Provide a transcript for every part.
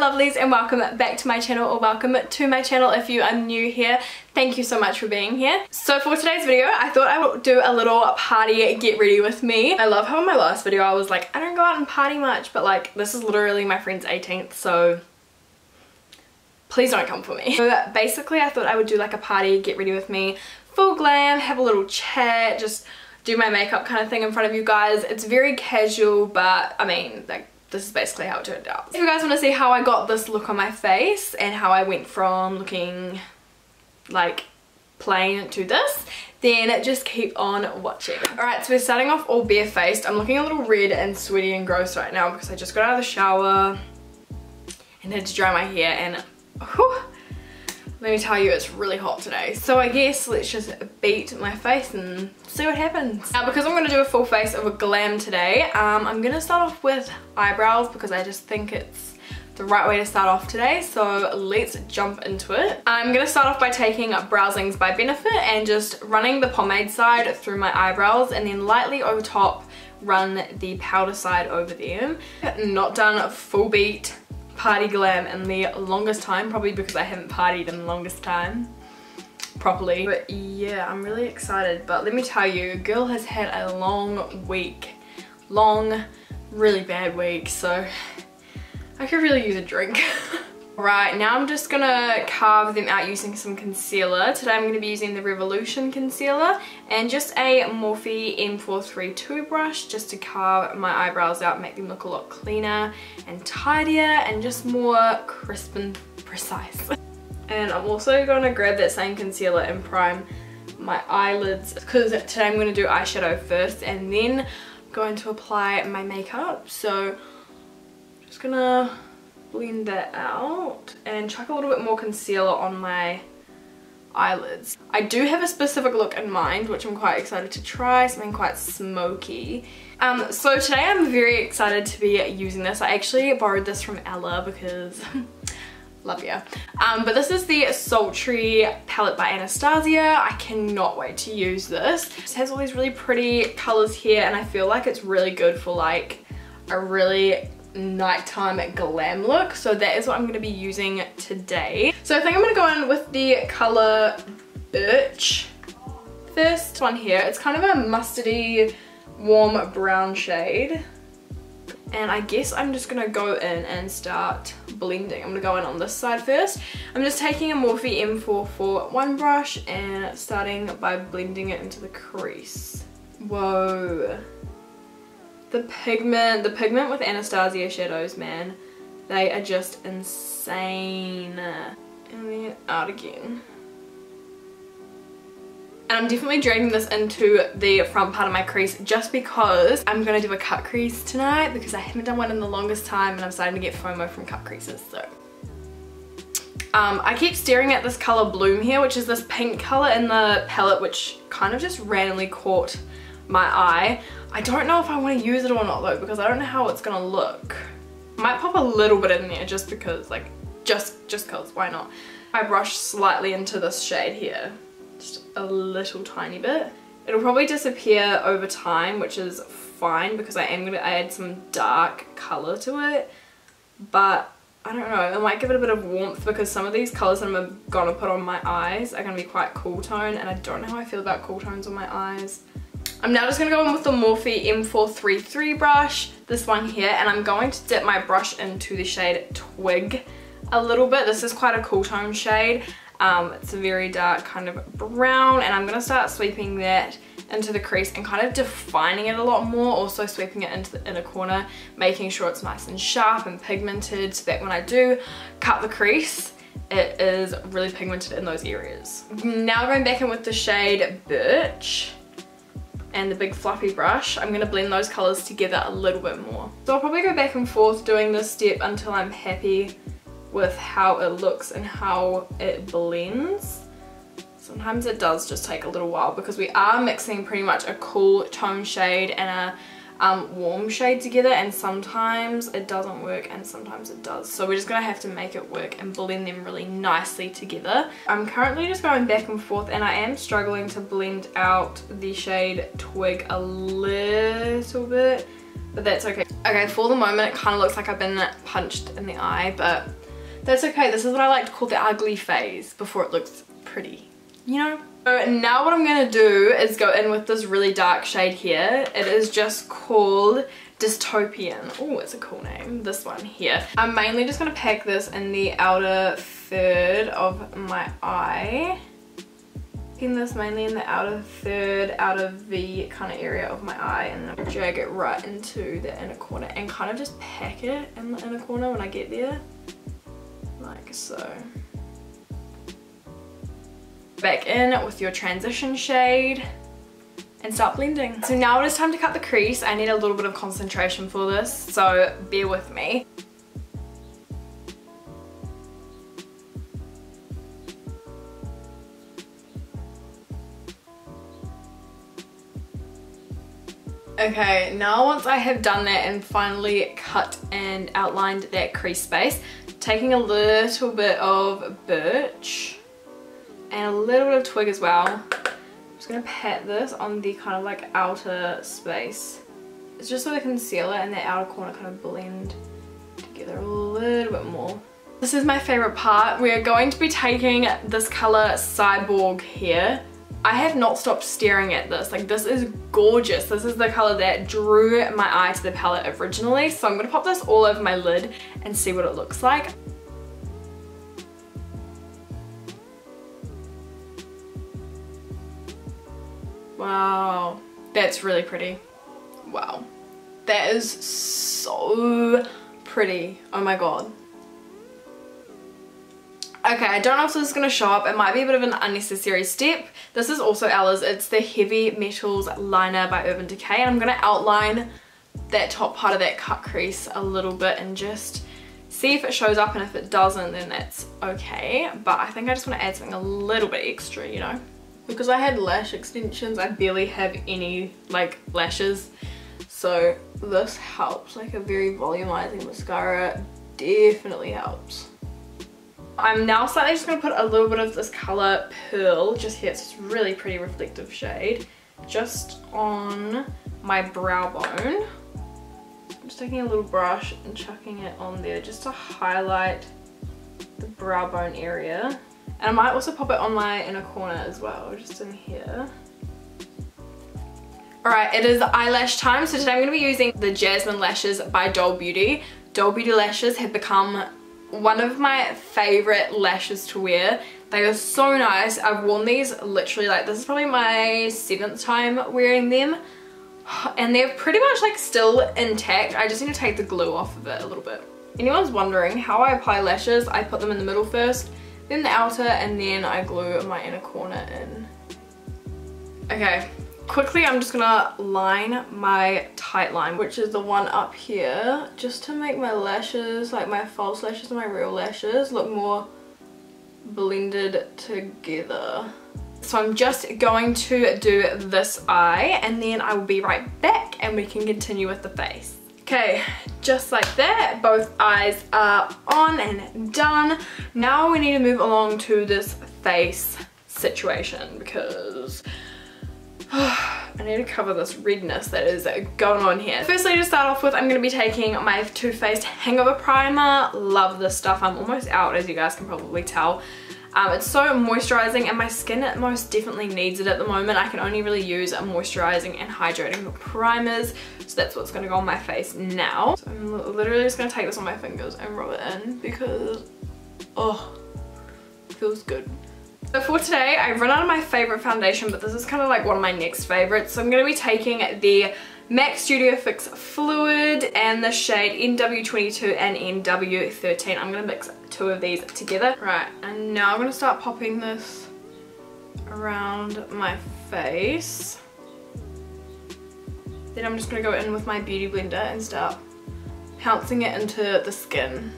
lovelies, and welcome back to my channel, or welcome to my channel if you are new here. Thank you so much for being here. So for today's video, I thought I would do a little party get ready with me. I love how in my last video I was like, I don't go out and party much, but like this is literally my friend's 18th, so please don't come for me. So basically I thought I would do like a party get ready with me, full glam, have a little chat, just do my makeup kind of thing in front of you guys. It's very casual, but I mean, like, this is basically how it turned out. If you guys want to see how I got this look on my face and how I went from looking like plain to this, then just keep on watching. Alright, so we're starting off all barefaced. I'm looking a little red and sweaty and gross right now because I just got out of the shower and had to dry my hair, and whew, let me tell you, it's really hot today. So I guess let's just beat my face and see what happens. Now, because I'm going to do a full face of a glam today, I'm going to start off with eyebrows because I just think it's the right way to start off today. So let's jump into it. I'm going to start off by taking Browsings by Benefit and just running the pomade side through my eyebrows, and then lightly over top run the powder side over them. Not done a full beat party glam in the longest time, probably because I haven't partied in the longest time properly. But yeah, I'm really excited. But let me tell you, girl has had a long week. Long, really bad week, so I could really use a drink. Right, now I'm just gonna carve them out using some concealer. Today I'm gonna be using the Revolution concealer and just a Morphe M432 brush just to carve my eyebrows out, make them look a lot cleaner and tidier and just more crisp and precise. And I'm also gonna grab that same concealer and prime my eyelids because today I'm gonna do eyeshadow first and then I'm going to apply my makeup. So I'm just gonna blend that out and chuck a little bit more concealer on my eyelids. I do have a specific look in mind, which I'm quite excited to try, something quite smoky. So today I'm very excited to be using this. I actually borrowed this from Ella because love ya. But this is the Sultry palette by Anastasia. I cannot wait to use this. It has all these really pretty colors here, and I feel like it's really good for like a really nighttime glam look, so that is what I'm going to be using today. So I think I'm going to go in with the color Birch first. One here, it's kind of a mustardy warm brown shade, and I guess I'm just going to go in and start blending. I'm going to go in on this side first. I'm just taking a Morphe M441 brush and starting by blending it into the crease. Whoa. The pigment with Anastasia shadows, man, they are just insane. And then out again. And I'm definitely dragging this into the front part of my crease just because I'm gonna do a cut crease tonight because I haven't done one in the longest time and I'm starting to get FOMO from cut creases, so. I keep staring at this color Bloom here, which is this pink color in the palette, which kind of just randomly caught my eye. I don't know if I want to use it or not though, because I don't know how it's gonna look. Might pop a little bit in there just because, like, just cause, why not? I brush slightly into this shade here, just a little tiny bit. It'll probably disappear over time, which is fine because I am gonna add some dark color to it, but I don't know, it might give it a bit of warmth because some of these colors that I'm gonna put on my eyes are gonna be quite cool tone, and I don't know how I feel about cool tones on my eyes. I'm now just going to go in with the Morphe M433 brush, this one here, and I'm going to dip my brush into the shade Twig a little bit. This is quite a cool tone shade. It's a very dark kind of brown, and I'm going to start sweeping that into the crease and kind of defining it a lot more, also sweeping it into the inner corner, making sure it's nice and sharp and pigmented so that when I do cut the crease, it is really pigmented in those areas. Now going back in with the shade Birch and the big fluffy brush, I'm going to blend those colours together a little bit more. So I'll probably go back and forth doing this step until I'm happy with how it looks and how it blends. Sometimes it does just take a little while because we are mixing pretty much a cool tone shade and a warm shade together, and sometimes it doesn't work and sometimes it does. So we're just going to have to make it work and blend them really nicely together. I'm currently just going back and forth and I am struggling to blend out the shade Twig a little bit. but that's okay. Okay, for the moment it kind of looks like I've been punched in the eye, but that's okay. This is what I like to call the ugly phase before it looks pretty, you know? So now what I'm gonna do is go in with this really dark shade here. It is just called Dystopian. Oh, it's a cool name, this one here. I'm mainly just gonna pack this in the outer third of my eye. Packing this mainly in the outer third, outer V kind of area of my eye, and then drag it right into the inner corner and kind of just pack it in the inner corner when I get there, like so. Back in with your transition shade and start blending. So now it is time to cut the crease. I need a little bit of concentration for this, so bear with me. Okay, now once I have done that and finally cut and outlined that crease space, taking a little bit of birch and a little bit of twig as well. I'm just gonna pat this on the kind of like outer space. It's just so the concealer and the outer corner kind of blend together a little bit more. This is my favorite part. We are going to be taking this color Cyborg here. I have not stopped staring at this. Like, this is gorgeous. This is the color that drew my eye to the palette originally. So I'm gonna pop this all over my lid and see what it looks like. Wow, that's really pretty. Wow, that is so pretty. Oh my god. Okay, I don't know if this is going to show up. It might be a bit of an unnecessary step. This is also Ella's. It's the Heavy Metals Liner by Urban Decay. And I'm going to outline that top part of that cut crease a little bit and just see if it shows up, and if it doesn't, then that's okay. But I think I just want to add something a little bit extra, you know. Because I had lash extensions, I barely have any like lashes. So this helps. Like a very volumizing mascara definitely helps. I'm now slightly just going to put a little bit of this colour Pearl just here. It's this really pretty reflective shade just on my brow bone. I'm just taking a little brush and chucking it on there just to highlight the brow bone area. And I might also pop it on my inner corner as well, just in here. Alright, it is eyelash time. So today I'm going to be using the Jasmine Lashes by Doll Beauty. Doll Beauty lashes have become one of my favorite lashes to wear. They are so nice. I've worn these literally, like, this is probably my 7th time wearing them, and they're pretty much like still intact. I just need to take the glue off of it a little bit. Anyone's wondering how I apply lashes, I put them in the middle first, then the outer, and then I glue my inner corner in. Okay, quickly I'm just gonna line my tight line, which is the one up here, just to make my lashes, like my false lashes and my real lashes, look more blended together. So I'm just going to do this eye, and then I will be right back and we can continue with the face. Okay, just like that, both eyes are on and done. Now we need to move along to this face situation, because I need to cover this redness that is going on here. Firstly, to start off with, I'm going to be taking my Too Faced Hangover Primer. Love this stuff. I'm almost out, as you guys can probably tell. It's so moisturizing, and my skin most definitely needs it at the moment. I can only really use moisturizing and hydrating primers, so that's what's going to go on my face now. So I'm literally just going to take this on my fingers and rub it in, because oh, it feels good. So for today, I've run out of my favorite foundation, but this is kind of like one of my next favorites. So I'm going to be taking the MAC Studio Fix Fluid and the shade NW22 and NW13. I'm going to mix two of these together. Right, and now I'm going to start popping this around my face. Then I'm just going to go in with my Beauty Blender and start pouncing it into the skin.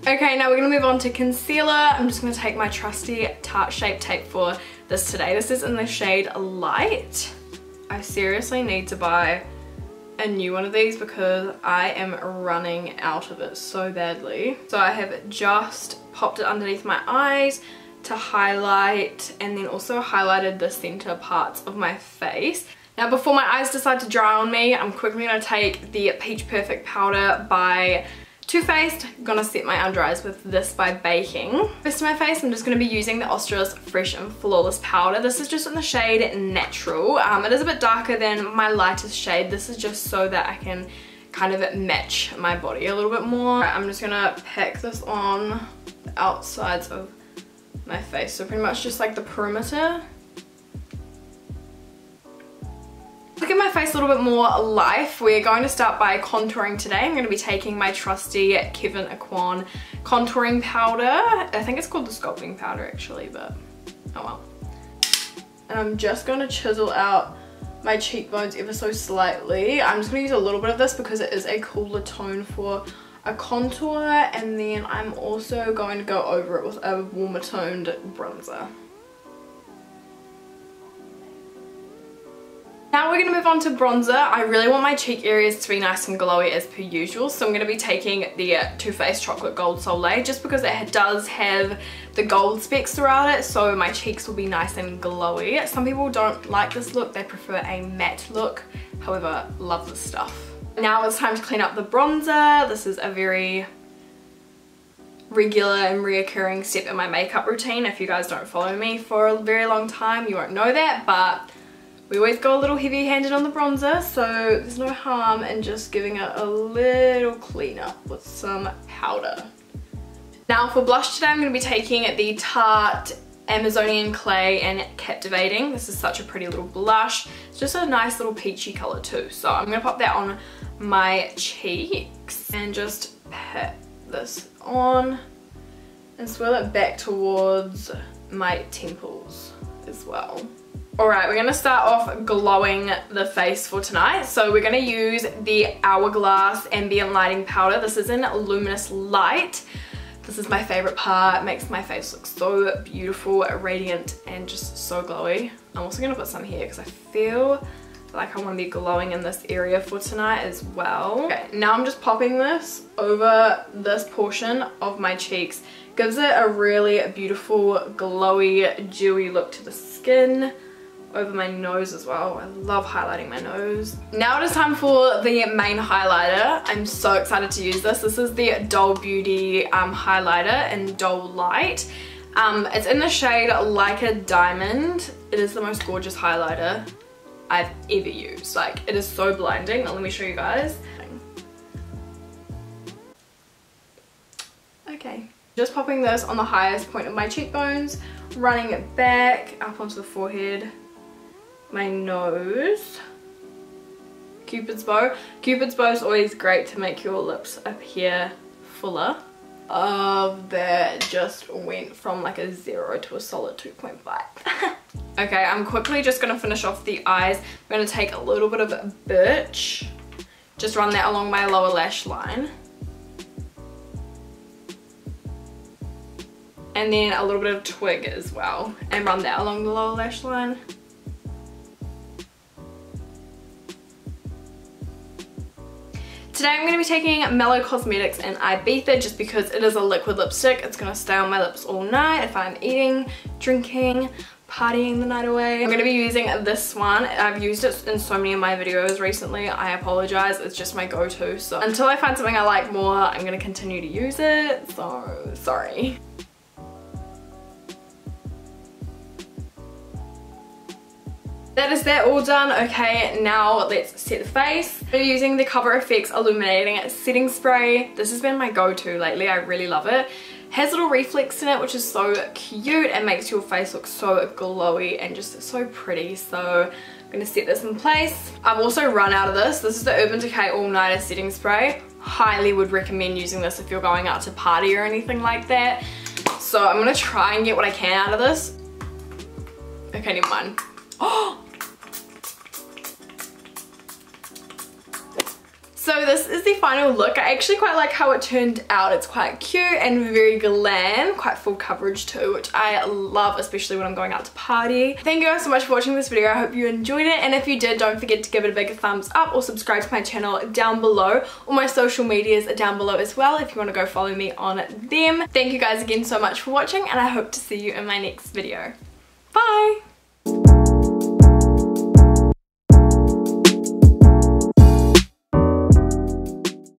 Okay, now we're going to move on to concealer. I'm just going to take my trusty Tarte Shape Tape for this today. This is in the shade Light. I seriously need to buy a new one of these because I am running out of it so badly. So I have just popped it underneath my eyes, to highlight, and then also highlighted the center parts of my face. Now before my eyes decide to dry on me, I'm quickly going to take the Peach Perfect powder by Too Faced. I'm going to set my under eyes with this by Baking. First to my face, I'm just going to be using the Australis Fresh and Flawless powder. This is just in the shade Natural. It is a bit darker than my lightest shade. This is just so that I can kind of match my body a little bit more. I'm just going to pack this on the outsides of my face, so pretty much just like the perimeter. To give my face a little bit more life, we're going to start by contouring today. I'm going to be taking my trusty Kevyn Aucoin contouring powder. I think it's called the sculpting powder actually, but oh well. And I'm just going to chisel out my cheekbones ever so slightly. I'm just going to use a little bit of this because it is a cooler tone for a contour, and then I'm also going to go over it with a warmer toned bronzer. Now we're going to move on to bronzer. I really want my cheek areas to be nice and glowy as per usual, so I'm going to be taking the Too Faced Chocolate Gold Soleil just because it does have the gold specks throughout it, so my cheeks will be nice and glowy. Some people don't like this look, they prefer a matte look, however, love this stuff. Now it's time to clean up the bronzer. This is a very regular and reoccurring step in my makeup routine. If you guys don't follow me for a very long time, you won't know that, but we always go a little heavy-handed on the bronzer, so there's no harm in just giving it a little clean up with some powder. Now for blush today, I'm going to be taking the Tarte Amazonian Clay and Captivating. This is such a pretty little blush. It's just a nice little peachy color too, so I'm going to pop that on my cheeks and just pat this on and swirl it back towards my temples as well. Alright, we're going to start off glowing the face for tonight. So we're going to use the Hourglass Ambient Lighting Powder. This is in Luminous Light. This is my favorite part. It makes my face look so beautiful, radiant, and just so glowy. I'm also going to put some here because I feel like I want to be glowing in this area for tonight as well. Okay, now I'm just popping this over this portion of my cheeks. Gives it a really beautiful, glowy, dewy look to the skin. Over my nose as well. I love highlighting my nose. Now it is time for the main highlighter. I'm so excited to use this. This is the Doll Beauty highlighter in Doll Light. It's in the shade Like a Diamond. It is the most gorgeous highlighter I've ever used. Like, it is so blinding. Let me show you guys. Okay. Just popping this on the highest point of my cheekbones, running it back up onto the forehead, my nose, Cupid's bow. Cupid's bow is always great to make your lips appear fuller. That just went from like a 0 to a solid 2.5. Okay, I'm quickly just going to finish off the eyes. I'm going to take a little bit of Birch, just run that along my lower lash line. And then a little bit of Twig as well, and run that along the lower lash line. Today I'm going to be taking Mellow Cosmetics in Ibiza just because it is a liquid lipstick. It's going to stay on my lips all night if I'm eating, drinking, partying the night away. I'm going to be using this one. I've used it in so many of my videos recently. I apologize. It's just my go-to. So until I find something I like more, I'm going to continue to use it. So sorry. That is that all done. Okay, now let's set the face. I'm using the Cover FX Illuminating Setting Spray. This has been my go-to lately. I really love it. Has little reflex in it, which is so cute and makes your face look so glowy and just so pretty. So I'm going to set this in place. I've also run out of this. This is the Urban Decay All Nighter Setting Spray. Highly would recommend using this if you're going out to party or anything like that. So I'm going to try and get what I can out of this. Okay, never mind. Oh! So this is the final look. I actually quite like how it turned out. It's quite cute and very glam, quite full coverage too, which I love, especially when I'm going out to party. Thank you guys so much for watching this video. I hope you enjoyed it, and if you did, don't forget to give it a big thumbs up or subscribe to my channel down below. All my social medias are down below as well if you want to go follow me on them. Thank you guys again so much for watching, and I hope to see you in my next video. Bye!